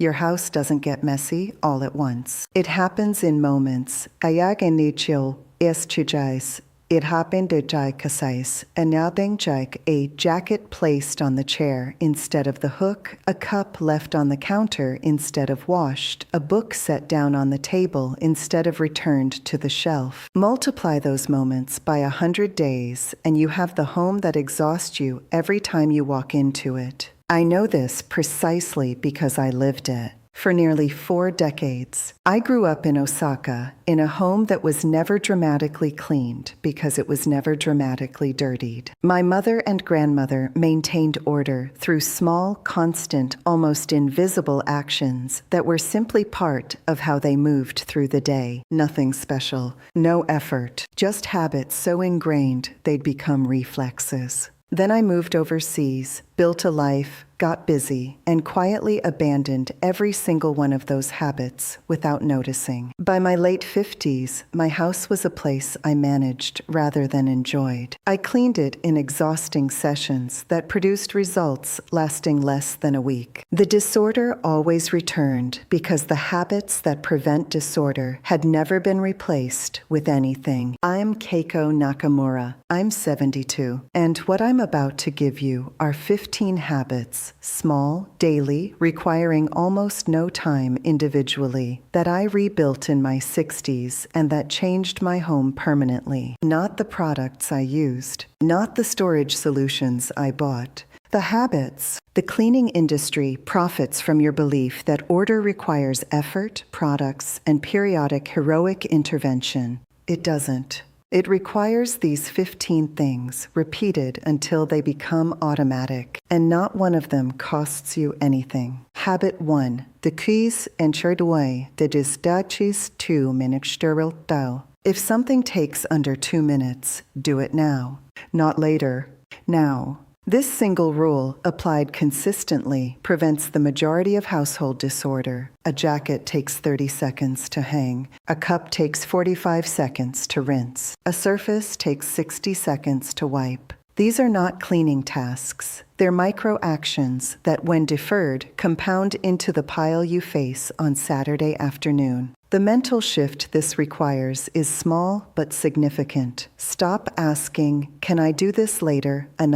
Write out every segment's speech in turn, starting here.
Your house doesn't get messy all at once. It happens in moments. Kaya genichil is chujais. It happened to Jai Kasais, and nothing Jake a jacket placed on the chair instead of the hook, a cup left on the counter instead of washed, a book set down on the table instead of returned to the shelf. Multiply those moments by 100 days, and you have the home that exhausts you every time you walk into it. I know this precisely because I lived it. For nearly 4 decades, I grew up in Osaka in a home that was never dramatically cleaned because it was never dramatically dirtied. My mother and grandmother maintained order through small, constant, almost invisible actions that were simply part of how they moved through the day. Nothing special, no effort, just habits so ingrained they'd become reflexes. Then I moved overseas, built a life, got busy, and quietly abandoned every single one of those habits without noticing. By my late 50s, my house was a place I managed rather than enjoyed. I cleaned it in exhausting sessions that produced results lasting less than a week. The disorder always returned because the habits that prevent disorder had never been replaced with anything. I'm Keiko Nakamura. I'm 72, and what I'm about to give you are 15 habits, small, daily, requiring almost no time individually, that I rebuilt in my 60s and that changed my home permanently. Not the products I used, not the storage solutions I bought. The habits. The cleaning industry profits from your belief that order requires effort, products, and periodic heroic intervention. It doesn't. It requires these 15 things repeated until they become automatic, and not one of them costs you anything. Habit 1. The keys encherdoi de distachis 2 minixteril tau. If something takes under 2 minutes, do it now, not later. Now. This single rule, applied consistently, prevents the majority of household disorder. A jacket takes 30 seconds to hang. A cup takes 45 seconds to rinse. A surface takes 60 seconds to wipe. These are not cleaning tasks. They're micro-actions that, when deferred, compound into the pile you face on Saturday afternoon. The mental shift this requires is small but significant. Stop asking, "Can I do this later?" and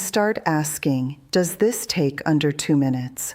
start asking, "Does this take under 2 minutes?"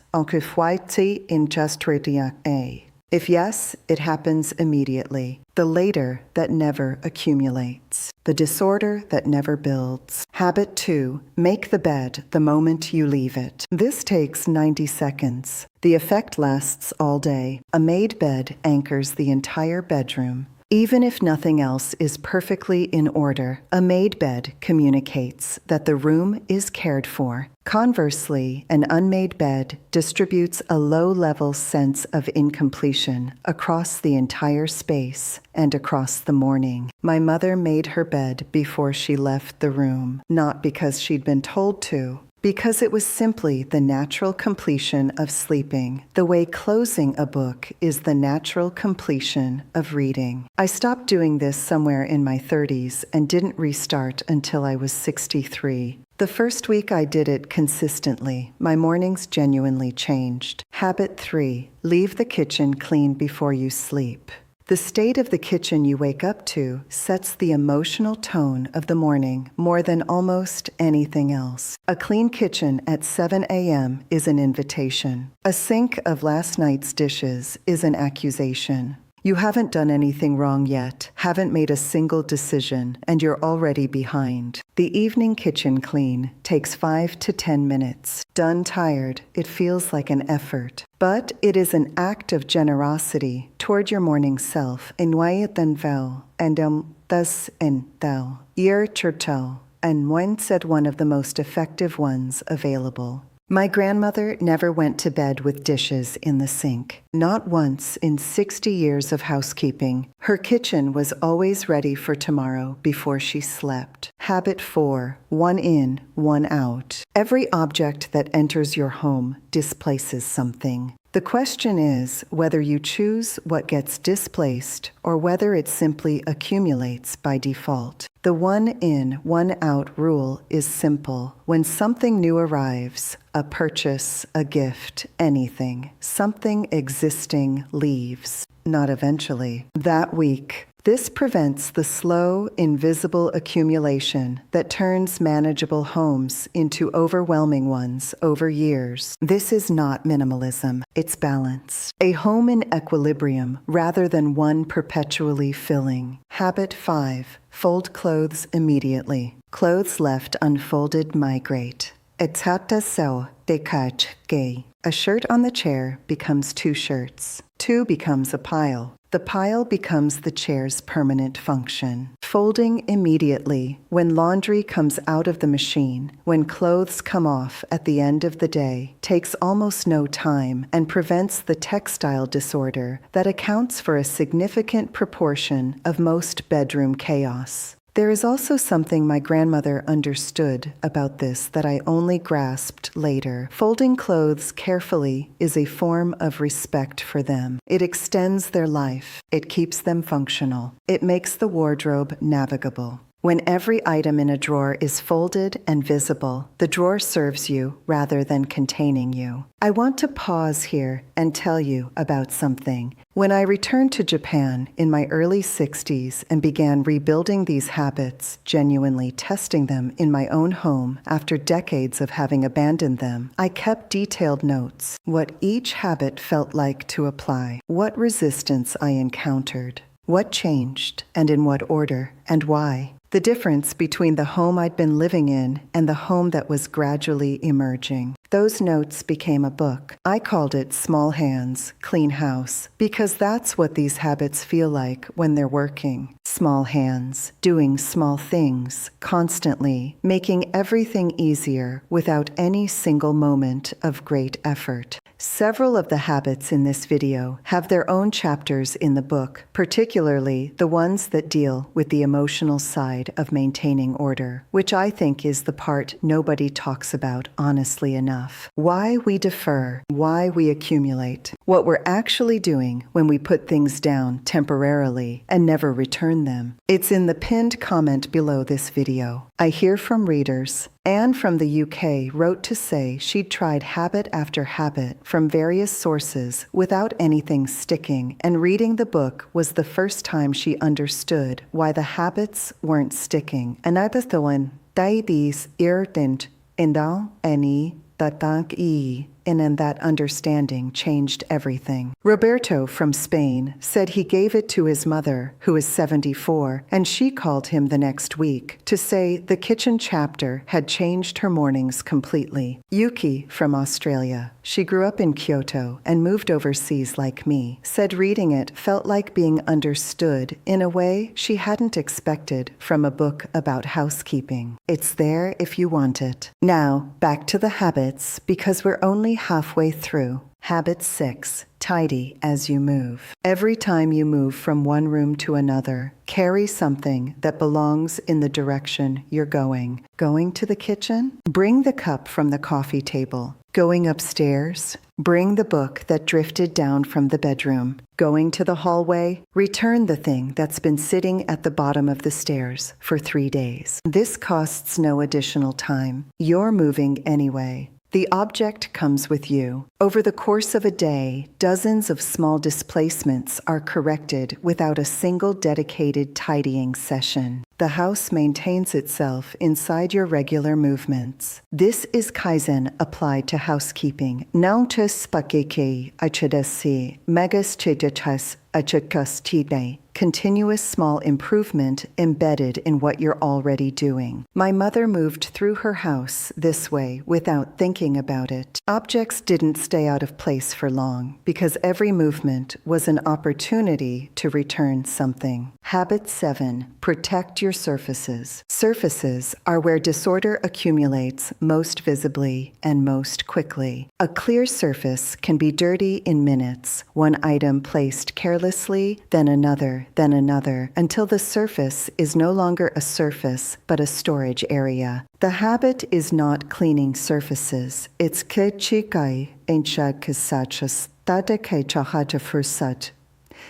If yes, it happens immediately. The later that never accumulates. The disorder that never builds. Habit 2. Make the bed the moment you leave it. This takes 90 seconds. The effect lasts all day. A made bed anchors the entire bedroom. Even if nothing else is perfectly in order, a made bed communicates that the room is cared for. Conversely, an unmade bed distributes a low-level sense of incompletion across the entire space and across the morning. My mother made her bed before she left the room, not because she'd been told to, because it was simply the natural completion of sleeping, the way closing a book is the natural completion of reading. I stopped doing this somewhere in my 30s and didn't restart until I was 63. The first week I did it consistently, my mornings genuinely changed. Habit 3. Leave the kitchen clean before you sleep. The state of the kitchen you wake up to sets the emotional tone of the morning more than almost anything else. A clean kitchen at 7 a.m. is an invitation. A sink of last night's dishes is an accusation. You haven't done anything wrong yet, haven't made a single decision, and you're already behind. The evening kitchen clean takes 5 to 10 minutes. Done tired, it feels like an effort. But it is an act of generosity toward your morning self. And thus en thou. Yer churtel. And when said one of the most effective ones available. My grandmother never went to bed with dishes in the sink. Not once in 60 years of housekeeping. Her kitchen was always ready for tomorrow before she slept. Habit 4. 1 in, 1 out. Every object that enters your home displaces something. The question is whether you choose what gets displaced or whether it simply accumulates by default. The one in, one out rule is simple. When something new arrives, a purchase, a gift, anything, something existing leaves. Not eventually. That week. This prevents the slow, invisible accumulation that turns manageable homes into overwhelming ones over years. This is not minimalism, it's balance. A home in equilibrium rather than one perpetually filling. Habit 5. Fold clothes immediately. Clothes left unfolded migrate. Etata seo dekaj gay. A shirt on the chair becomes 2 shirts. 2 becomes a pile. The pile becomes the chair's permanent function. Folding immediately when laundry comes out of the machine, when clothes come off at the end of the day, takes almost no time and prevents the textile disorder that accounts for a significant proportion of most bedroom chaos. There is also something my grandmother understood about this that I only grasped later. Folding clothes carefully is a form of respect for them. It extends their life. It keeps them functional. It makes the wardrobe navigable. When every item in a drawer is folded and visible, the drawer serves you rather than containing you. I want to pause here and tell you about something. When I returned to Japan in my early 60s and began rebuilding these habits, genuinely testing them in my own home after decades of having abandoned them, I kept detailed notes, what each habit felt like to apply, what resistance I encountered, what changed, and in what order, and why. The difference between the home I'd been living in and the home that was gradually emerging. Those notes became a book. I called it Small Hands, Clean House, because that's what these habits feel like when they're working. Small hands, doing small things, constantly, making everything easier without any single moment of great effort. Several of the habits in this video have their own chapters in the book, particularly the ones that deal with the emotional side of maintaining order, which I think is the part nobody talks about honestly enough. Why we defer, why we accumulate, what we're actually doing when we put things down temporarily and never return them. It's in the pinned comment below this video. I hear from readers. Anne from the UK wrote to say she'd tried habit after habit from various sources without anything sticking, and reading the book was the first time she understood why the habits weren't sticking. Another daidis irtent indal any tatang I. And that understanding changed everything. Roberto from Spain said he gave it to his mother, who is 74, and she called him the next week to say the kitchen chapter had changed her mornings completely. Yuki from Australia, she grew up in Kyoto and moved overseas like me, said reading it felt like being understood in a way she hadn't expected from a book about housekeeping. It's there if you want it. Now, back to the habits, because we're only halfway through. Habit 6. Tidy as you move. Every time you move from one room to another, carry something that belongs in the direction you're going. Going to the kitchen? Bring the cup from the coffee table. Going upstairs? Bring the book that drifted down from the bedroom. Going to the hallway? Return the thing that's been sitting at the bottom of the stairs for 3 days. This costs no additional time. You're moving anyway. The object comes with you. Over the course of a day, dozens of small displacements are corrected without a single dedicated tidying session. The house maintains itself inside your regular movements. This is Kaizen applied to housekeeping. Nauntus pakeke achadasi megas chedachas achakastide. Continuous small improvement embedded in what you're already doing. My mother moved through her house this way without thinking about it. Objects didn't stay out of place for long because every movement was an opportunity to return something. Habit 7. Protect your surfaces. Surfaces are where disorder accumulates most visibly and most quickly. A clear surface can be dirty in minutes, one item placed carelessly, then another, until the surface is no longer a surface, but a storage area. The habit is not cleaning surfaces. It's kechikai enchakisachas tadekai chahajafursat.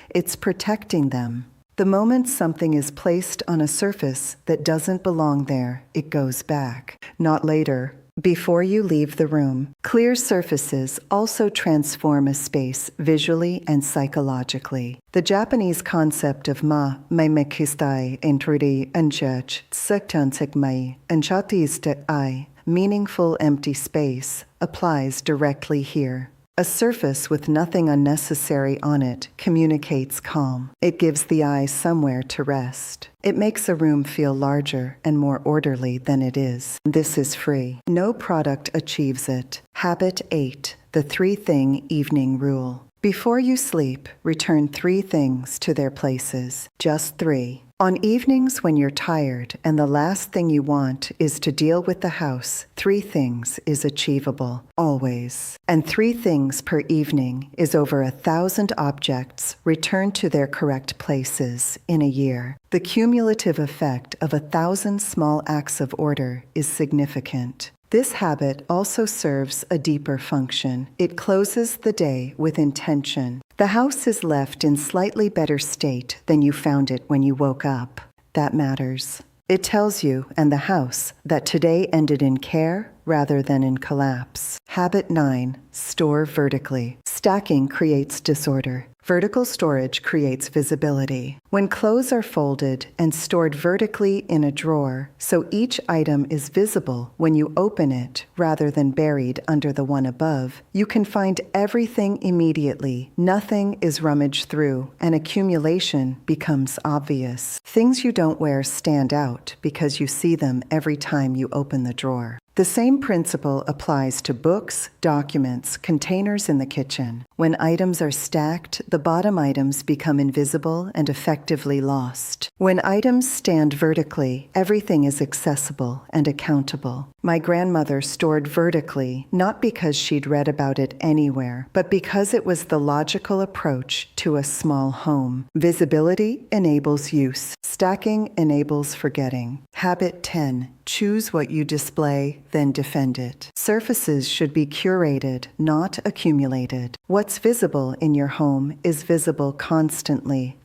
It's protecting them. The moment something is placed on a surface that doesn't belong there, it goes back, not later. Before you leave the room, clear surfaces also transform a space visually and psychologically. The Japanese concept of maimekistai entrudi anjach sektantikmai anchatistek I, meaningful empty space, applies directly here. A surface with nothing unnecessary on it communicates calm. It gives the eye somewhere to rest. It makes a room feel larger and more orderly than it is. This is free. No product achieves it. Habit 8, the 3-thing evening rule. Before you sleep, return 3 things to their places. Just 3. On evenings when you're tired and the last thing you want is to deal with the house, 3 things is achievable, always. And 3 things per evening is over 1,000 objects returned to their correct places in a year. The cumulative effect of 1,000 small acts of order is significant. This habit also serves a deeper function. It closes the day with intention. The house is left in slightly better state than you found it when you woke up. That matters. It tells you and the house that today ended in care rather than in collapse. Habit 9, store vertically. Stacking creates disorder. Vertical storage creates visibility. When clothes are folded and stored vertically in a drawer, so each item is visible when you open it rather than buried under the one above, you can find everything immediately. Nothing is rummaged through, and accumulation becomes obvious. Things you don't wear stand out because you see them every time you open the drawer. The same principle applies to books, documents, containers in the kitchen. When items are stacked, the bottom items become invisible and effectively lost. When items stand vertically, everything is accessible and accountable. My grandmother stored vertically, not because she'd read about it anywhere, but because it was the logical approach to a small home. Visibility enables use. Stacking enables forgetting. Habit 10. Choose what you display, then defend it. Surfaces should be curated, not accumulated. What's visible in your home is visible constantly.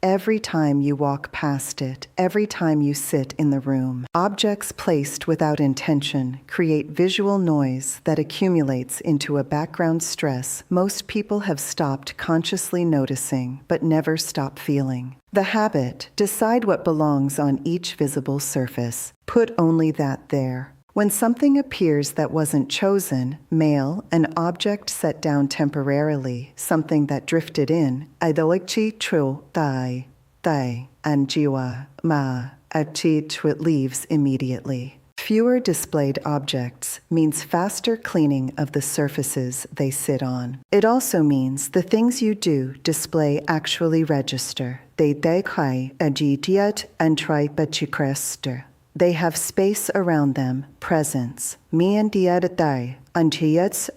Every time you walk past it, every time you sit in the room. Objects placed without intention create visual noise that accumulates into a background stress most people have stopped consciously noticing, but never stop feeling. The habit: decide what belongs on each visible surface. Put only that there. When something appears that wasn't chosen, mail, an object set down temporarily, something that drifted in, idolichi tru tai, anjiwa ma, ati twit leaves immediately. Fewer displayed objects means faster cleaning of the surfaces they sit on. It also means the things you do display actually register. They dekai agitiat and tripachikrester. They have space around them, presence. Miandiadatai, antiets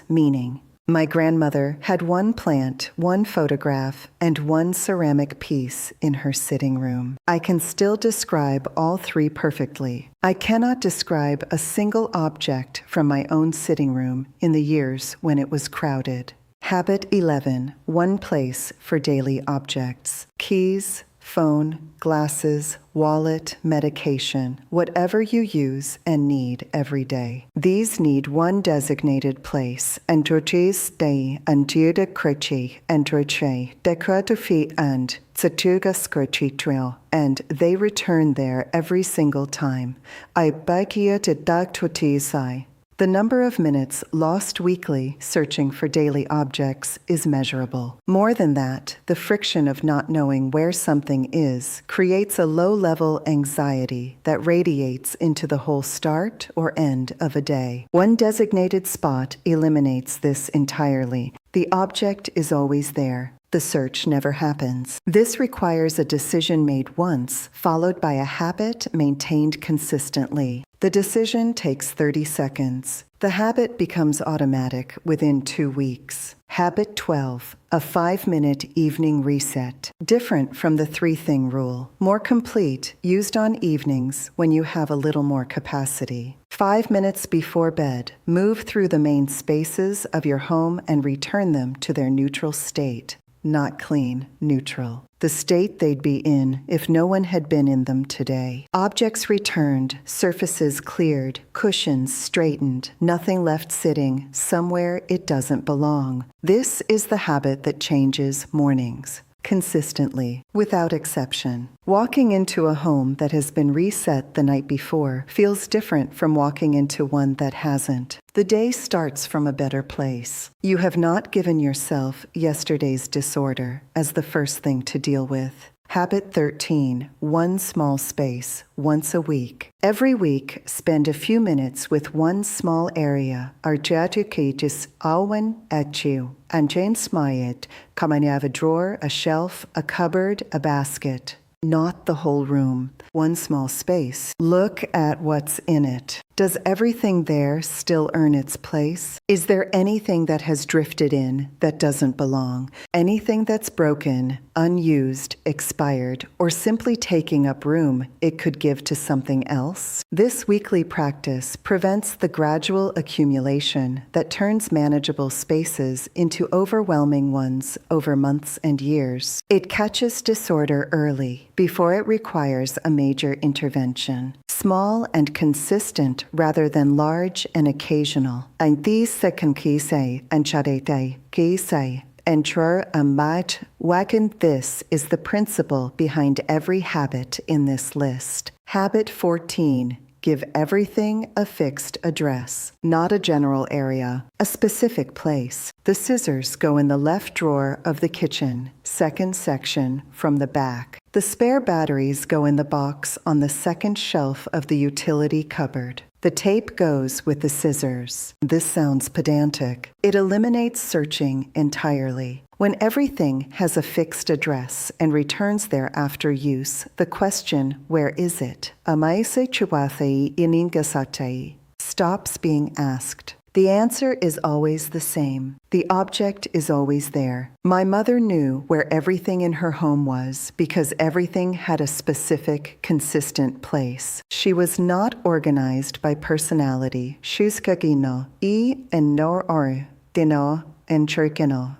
meaning. My grandmother had 1 plant, 1 photograph, and 1 ceramic piece in her sitting room. I can still describe all 3 perfectly. I cannot describe a single object from my own sitting room in the years when it was crowded. Habit 11. 1 place for daily objects. Keys, phone, glasses, wallet, medication, whatever you use and need every day. These need 1 designated place. Androches dei antiuda krechi androche dekratufi and tsatuga skirchi trail, and they return there every single time. I bakia to daktotisai. The number of minutes lost weekly searching for daily objects is measurable. More than that, the friction of not knowing where something is creates a low-level anxiety that radiates into the whole start or end of a day. 1 designated spot eliminates this entirely. The object is always there. The search never happens. This requires a decision made once, followed by a habit maintained consistently. The decision takes 30 seconds. The habit becomes automatic within 2 weeks. Habit 12, a 5-minute evening reset. Different from the 3-thing rule. More complete, used on evenings when you have a little more capacity. 5 minutes before bed, move through the main spaces of your home and return them to their neutral state. Not clean, neutral. The state they'd be in if no one had been in them today. Objects returned, surfaces cleared, cushions straightened, nothing left sitting somewhere it doesn't belong. This is the habit that changes mornings. Consistently, without exception. Walking into a home that has been reset the night before feels different from walking into one that hasn't. The day starts from a better place. You have not given yourself yesterday's disorder as the first thing to deal with. Habit 13, one small space, once a week. Every week, spend a few minutes with one small area. Arjatukages awan achu. Anjain smayet. Kamanya have a drawer, a shelf, a cupboard, a basket. Not the whole room. One small space. Look at what's in it. Does everything there still earn its place? Is there anything that has drifted in that doesn't belong? Anything that's broken, unused, expired, or simply taking up room it could give to something else? This weekly practice prevents the gradual accumulation that turns manageable spaces into overwhelming ones over months and years. It catches disorder early, before it requires a major intervention. Small and consistent rather than large and occasional. Ang these second kisay and chadete kisay and trur amat wakin. This is the principle behind every habit in this list. Habit 14. Give everything a fixed address, not a general area, a specific place. The scissors go in the left drawer of the kitchen, second section from the back. The spare batteries go in the box on the second shelf of the utility cupboard. The tape goes with the scissors. This sounds pedantic. It eliminates searching entirely. When everything has a fixed address and returns there after use, the question, where is it? Amaise chiwathei iningasatei, stops being asked. The answer is always the same. The object is always there. My mother knew where everything in her home was because everything had a specific, consistent place. She was not organized by personality. Shuskagino, and nor or, dino and churkino.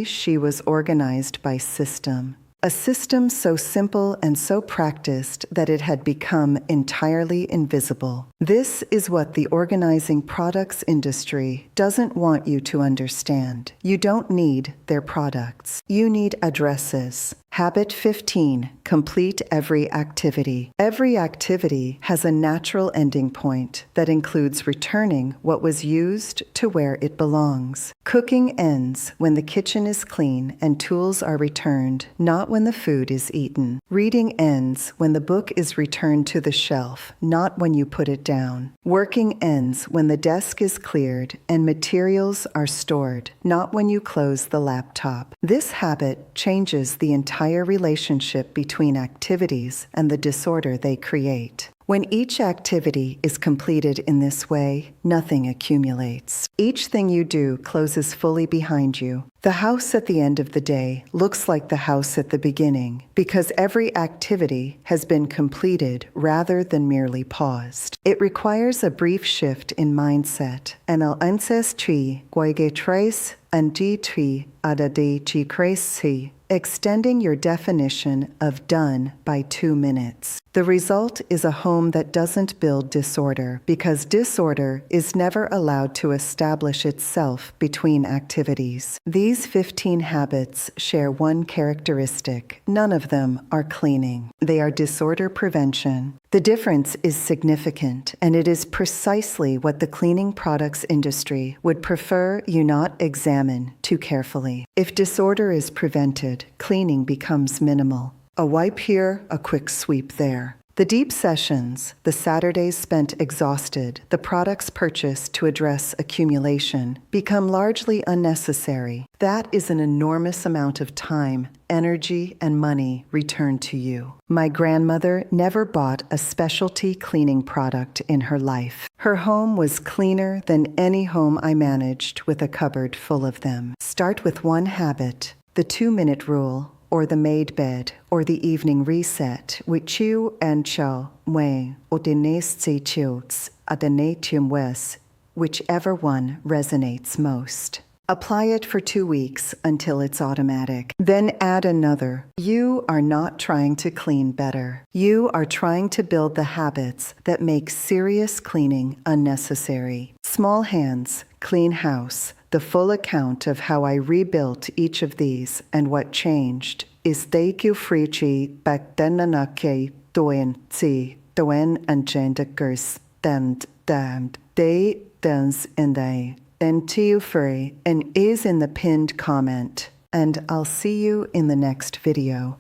She was organized by system. A system so simple and so practiced that it had become entirely invisible. This is what the organizing products industry doesn't want you to understand. You don't need their products. You need addresses. Habit 15. Complete every activity. Every activity has a natural ending point that includes returning what was used to where it belongs. Cooking ends when the kitchen is clean and tools are returned, not when the food is eaten. Reading ends when the book is returned to the shelf, not when you put it down. Working ends when the desk is cleared and materials are stored, not when you close the laptop. This habit changes the entire relationship between activities and the disorder they create. When each activity is completed in this way, nothing accumulates. Each thing you do closes fully behind you. The house at the end of the day looks like the house at the beginning because every activity has been completed rather than merely paused. It requires a brief shift in mindset. And el anses tri guaige trace and di tri adade chi cresi, extending your definition of done by 2 minutes. The result is a home that doesn't build disorder because disorder is never allowed to establish itself between activities. These 15 habits share one characteristic. None of them are cleaning. They are disorder prevention. The difference is significant, and it is precisely what the cleaning products industry would prefer you not examine too carefully. If disorder is prevented, cleaning becomes minimal. A wipe here, a quick sweep there. The deep sessions, the Saturdays spent exhausted, the products purchased to address accumulation, become largely unnecessary. That is an enormous amount of time, energy, and money returned to you. My grandmother never bought a specialty cleaning product in her life. Her home was cleaner than any home I managed with a cupboard full of them. Start with one habit, the 2-minute rule, or the made bed, or the evening reset, which you and shall way, or the next childs, at the natum wes, whichever one resonates most. Apply it for 2 weeks until it's automatic. Then add another. You are not trying to clean better. You are trying to build the habits that make serious cleaning unnecessary. Small hands, clean house. The full account of how I rebuilt each of these and what changed is Thank you Frichi Bakdenanake Doen Tsi Doen and Jendekers Dend Damned They Dens and They. And to you free and is in the pinned comment. And I'll see you in the next video.